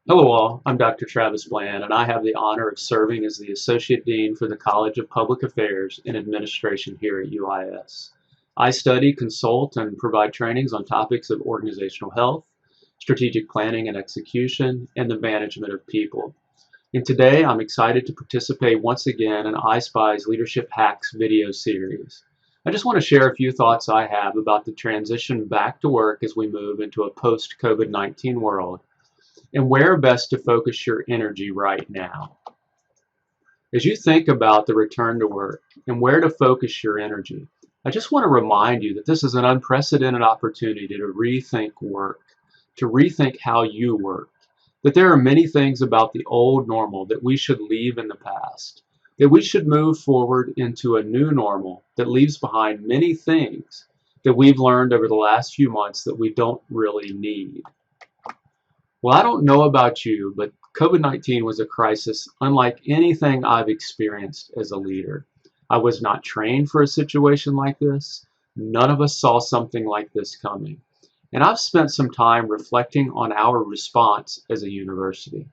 Hello all, I'm Dr. Travis Bland, and I have the honor of serving as the Associate Dean for the College of Public Affairs and Administration here at UIS. I study, consult, and provide trainings on topics of organizational health, strategic planning and execution, and the management of people. And today I'm excited to participate once again in iSPI's Leadership Hacks video series. I just want to share a few thoughts I have about the transition back to work as we move into a post-COVID-19 world and where best to focus your energy right now. As you think about the return to work and where to focus your energy, I just want to remind you that this is an unprecedented opportunity to rethink work, to rethink how you work, that there are many things about the old normal that we should leave in the past, that we should move forward into a new normal that leaves behind many things that we've learned over the last few months that we don't really need. Well, I don't know about you, but COVID-19 was a crisis unlike anything I've experienced as a leader. I was not trained for a situation like this. None of us saw something like this coming. And I've spent some time reflecting on our response as a university.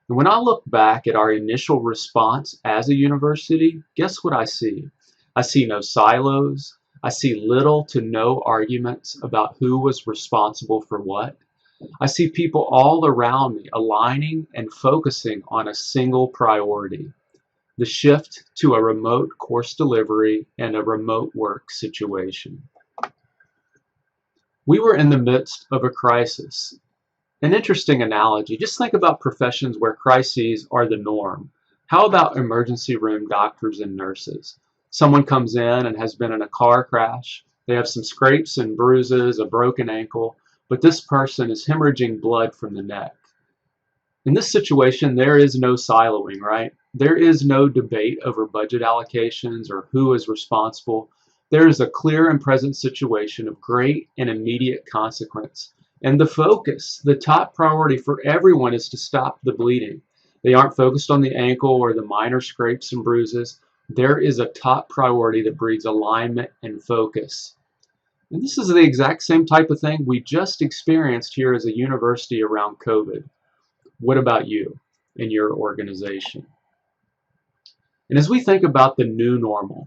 And when I look back at our initial response as a university, guess what I see? I see no silos. I see little to no arguments about who was responsible for what. I see people all around me aligning and focusing on a single priority, the shift to a remote course delivery and a remote work situation. We were in the midst of a crisis. An interesting analogy, just think about professions where crises are the norm. How about emergency room doctors and nurses? Someone comes in and has been in a car crash. They have some scrapes and bruises, a broken ankle, but this person is hemorrhaging blood from the neck. In this situation, there is no siloing, right? There is no debate over budget allocations or who is responsible. There is a clear and present situation of great and immediate consequence. And the focus, the top priority for everyone is to stop the bleeding. They aren't focused on the ankle or the minor scrapes and bruises. There is a top priority that breeds alignment and focus. And this is the exact same type of thing we just experienced here as a university around COVID. What about you and your organization? And as we think about the new normal,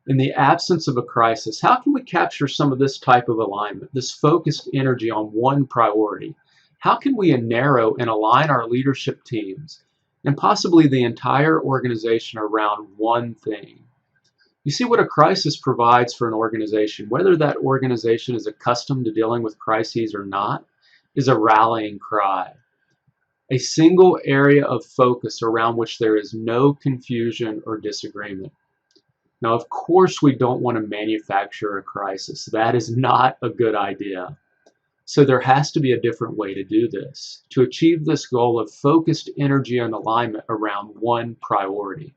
in the absence of a crisis, how can we capture some of this type of alignment, this focused energy on one priority? How can we narrow and align our leadership teams and possibly the entire organization around one thing? You see, what a crisis provides for an organization, whether that organization is accustomed to dealing with crises or not, is a rallying cry. A single area of focus around which there is no confusion or disagreement. Now, of course, we don't want to manufacture a crisis. That is not a good idea. So there has to be a different way to do this, to achieve this goal of focused energy and alignment around one priority.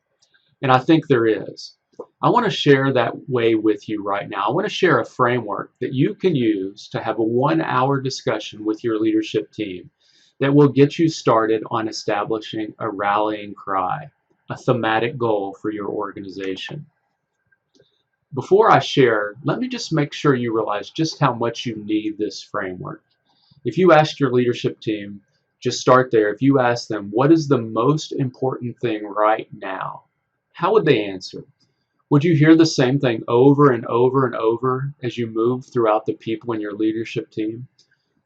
And I think there is. I want to share that way with you right now. I want to share a framework that you can use to have a 1-hour discussion with your leadership team that will get you started on establishing a rallying cry, a thematic goal for your organization. Before I share, let me just make sure you realize just how much you need this framework. If you ask your leadership team, just start there. If you ask them, what is the most important thing right now? How would they answer? Would you hear the same thing over and over and over as you move throughout the people in your leadership team?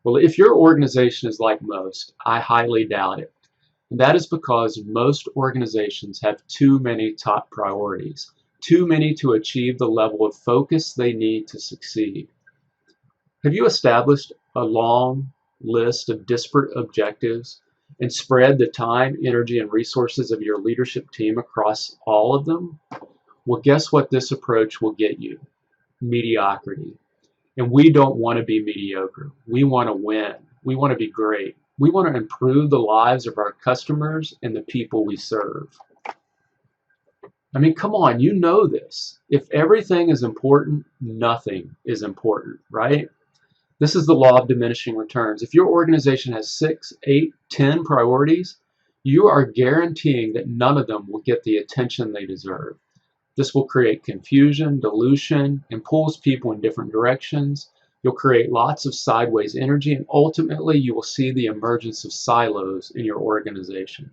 Well, if your organization is like most, I highly doubt it. And that is because most organizations have too many top priorities, too many to achieve the level of focus they need to succeed. Have you established a long list of disparate objectives and spread the time, energy, and resources of your leadership team across all of them? Well, guess what this approach will get you? Mediocrity. And we don't want to be mediocre. We want to win. We want to be great. We want to improve the lives of our customers and the people we serve. I mean, come on, you know this. If everything is important, nothing is important, right? This is the law of diminishing returns. If your organization has 6, 8, 10 priorities, you are guaranteeing that none of them will get the attention they deserve. This will create confusion, dilution, and pulls people in different directions. You'll create lots of sideways energy, and ultimately you will see the emergence of silos in your organization.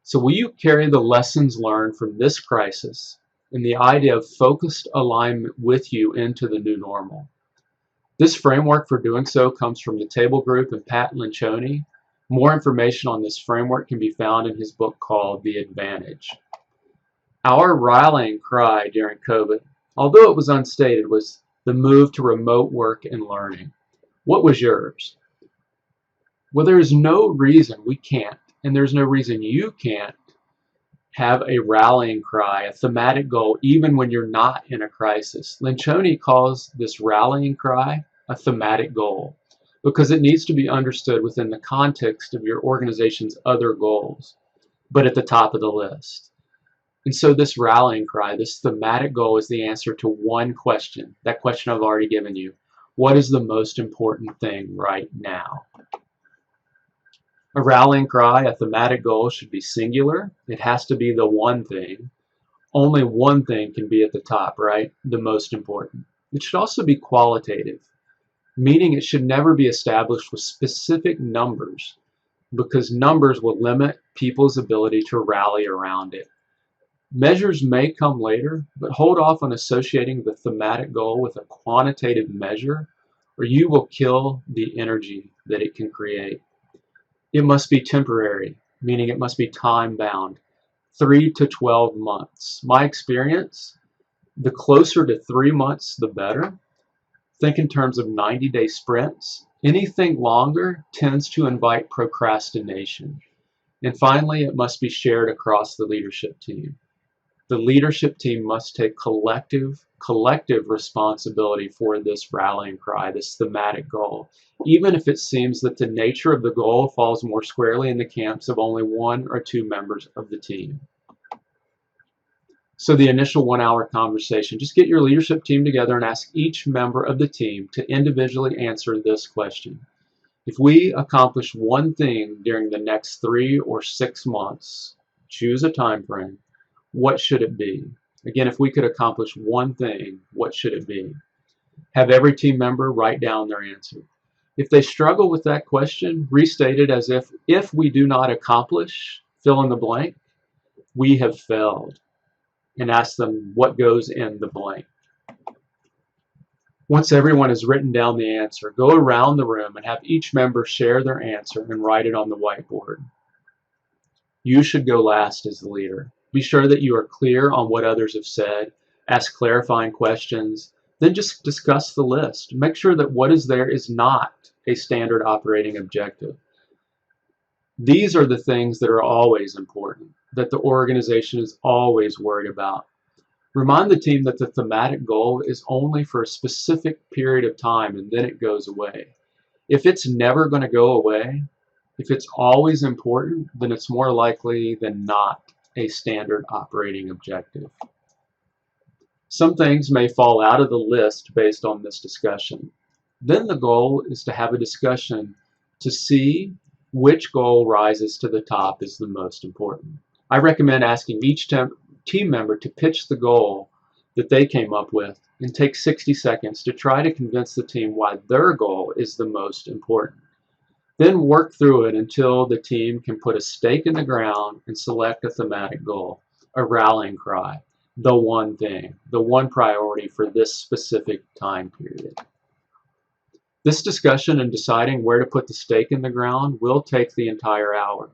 So will you carry the lessons learned from this crisis and the idea of focused alignment with you into the new normal? This framework for doing so comes from the Table Group and Pat Lencioni. More information on this framework can be found in his book called The Advantage. Our rallying cry during COVID, although it was unstated, was the move to remote work and learning. What was yours? Well, there's no reason we can't, and there's no reason you can't have a rallying cry, a thematic goal, even when you're not in a crisis. Lencioni calls this rallying cry a thematic goal because it needs to be understood within the context of your organization's other goals, but at the top of the list. And so this rallying cry, this thematic goal, is the answer to one question, that question I've already given you. What is the most important thing right now? A rallying cry, a thematic goal, should be singular. It has to be the one thing. Only one thing can be at the top, right? The most important. It should also be qualitative, meaning it should never be established with specific numbers, because numbers will limit people's ability to rally around it. Measures may come later, but hold off on associating the thematic goal with a quantitative measure, or you will kill the energy that it can create. It must be temporary, meaning it must be time-bound, 3 to 12 months. My experience, the closer to 3 months, the better. Think in terms of 90-day sprints. Anything longer tends to invite procrastination. And finally, it must be shared across the leadership team. The leadership team must take collective responsibility for this rallying cry, this thematic goal, even if it seems that the nature of the goal falls more squarely in the camps of only 1 or 2 members of the team. So the initial 1-hour conversation, just get your leadership team together and ask each member of the team to individually answer this question. If we accomplish one thing during the next 3 or 6 months, choose a time frame, what should it be? Again, if we could accomplish one thing, what should it be? Have every team member write down their answer. If they struggle with that question, restate it as if we do not accomplish, fill in the blank, we have failed. And ask them what goes in the blank. Once everyone has written down the answer, go around the room and have each member share their answer and write it on the whiteboard. You should go last as the leader. Be sure that you are clear on what others have said, ask clarifying questions, then just discuss the list. Make sure that what is there is not a standard operating objective. These are the things that are always important, that the organization is always worried about. Remind the team that the thematic goal is only for a specific period of time and then it goes away. If it's never going to go away, if it's always important, then it's more likely than not a standard operating objective. Some things may fall out of the list based on this discussion. Then the goal is to have a discussion to see which goal rises to the top as the most important. I recommend asking each team member to pitch the goal that they came up with and take 60 seconds to try to convince the team why their goal is the most important. Then work through it until the team can put a stake in the ground and select a thematic goal, a rallying cry, the one thing, the one priority for this specific time period. This discussion and deciding where to put the stake in the ground will take the entire hour.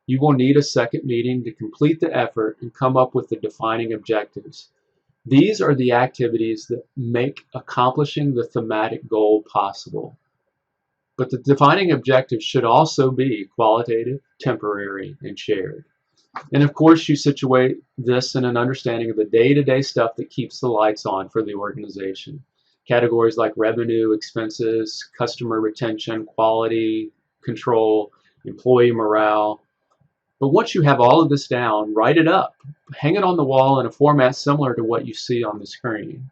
You will need a second meeting to complete the effort and come up with the defining objectives. These are the activities that make accomplishing the thematic goal possible. But the defining objectives should also be qualitative, temporary, and shared. And of course, you situate this in an understanding of the day-to-day stuff that keeps the lights on for the organization. Categories like revenue, expenses, customer retention, quality, control, employee morale. But once you have all of this down, write it up. Hang it on the wall in a format similar to what you see on the screen.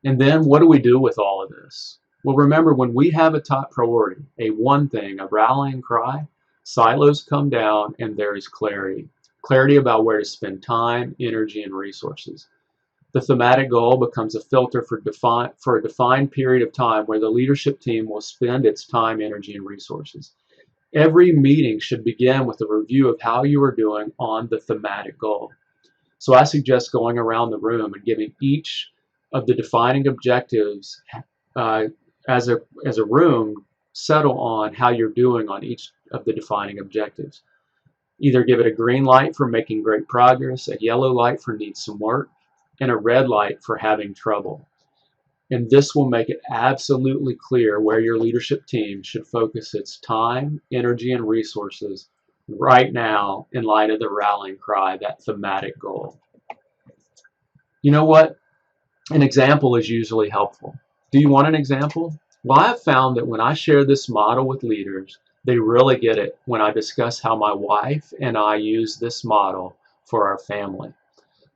And then what do we do with all of this? Well, remember, when we have a top priority, a one thing, a rallying cry, silos come down and there is clarity. Clarity about where to spend time, energy, and resources. The thematic goal becomes a filter for a defined period of time where the leadership team will spend its time, energy, and resources. Every meeting should begin with a review of how you are doing on the thematic goal. So I suggest going around the room and giving each of the defining objectives as a room, settle on how you're doing on each of the defining objectives. Either give it a green light for making great progress, a yellow light for needs some work, and a red light for having trouble. And this will make it absolutely clear where your leadership team should focus its time, energy, and resources right now in light of the rallying cry, that thematic goal. You know what? An example is usually helpful. Do you want an example? Well, I've found that when I share this model with leaders, they really get it when I discuss how my wife and I use this model for our family.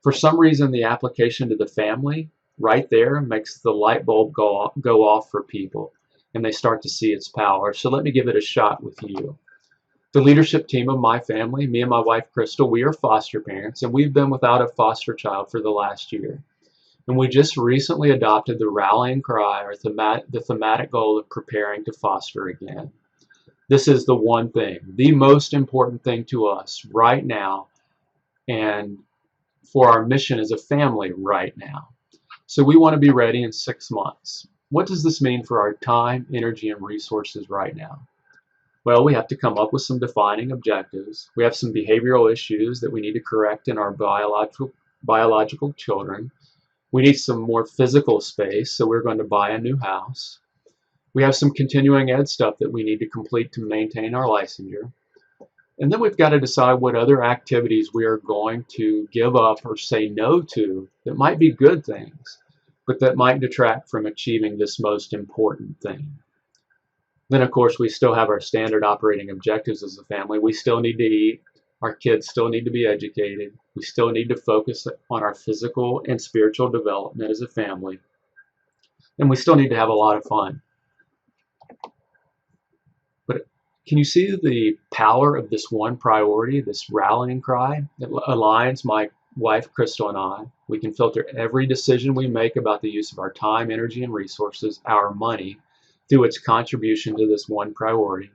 For some reason, the application to the family right there makes the light bulb go off for people, and they start to see its power. So let me give it a shot with you. The leadership team of my family, me and my wife Crystal, we are foster parents, and we've been without a foster child for the last year. And we just recently adopted the rallying cry, or the thematic goal of preparing to foster again. This is the one thing, the most important thing to us right now, and for our mission as a family right now. So we want to be ready in 6 months. What does this mean for our time, energy, and resources right now? Well, we have to come up with some defining objectives. We have some behavioral issues that we need to correct in our biological children. We need some more physical space, so we're going to buy a new house. We have some continuing ed stuff that we need to complete to maintain our licensure. And then we've got to decide what other activities we are going to give up or say no to that might be good things, but that might detract from achieving this most important thing. Then, of course, we still have our standard operating objectives as a family. We still need to eat. Our kids still need to be educated. We still need to focus on our physical and spiritual development as a family. And we still need to have a lot of fun. But can you see the power of this one priority, this rallying cry that aligns my wife, Crystal, and I? We can filter every decision we make about the use of our time, energy, and resources, our money, through its contribution to this one priority.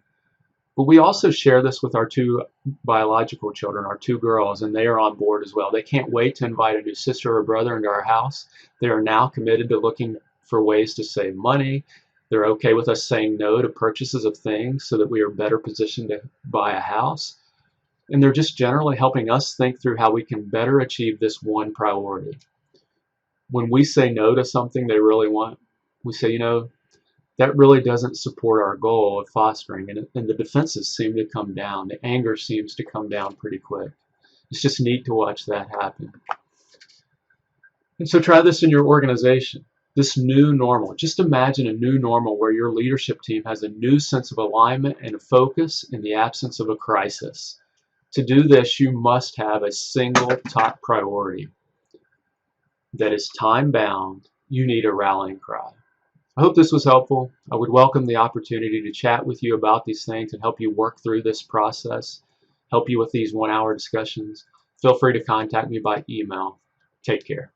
But we also share this with our 2 biological children, our 2 girls, and they are on board as well. They can't wait to invite a new sister or brother into our house. They are now committed to looking for ways to save money. They're okay with us saying no to purchases of things so that we are better positioned to buy a house. And they're just generally helping us think through how we can better achieve this one priority. When we say no to something they really want, we say, you know, that really doesn't support our goal of fostering, and the defenses seem to come down. The anger seems to come down pretty quick. It's just neat to watch that happen. And so try this in your organization, this new normal. Just imagine a new normal where your leadership team has a new sense of alignment and a focus in the absence of a crisis. To do this, you must have a single top priority that is time-bound. You need a rallying cry. I hope this was helpful. I would welcome the opportunity to chat with you about these things and help you work through this process, help you with these 1-hour discussions. Feel free to contact me by email. Take care.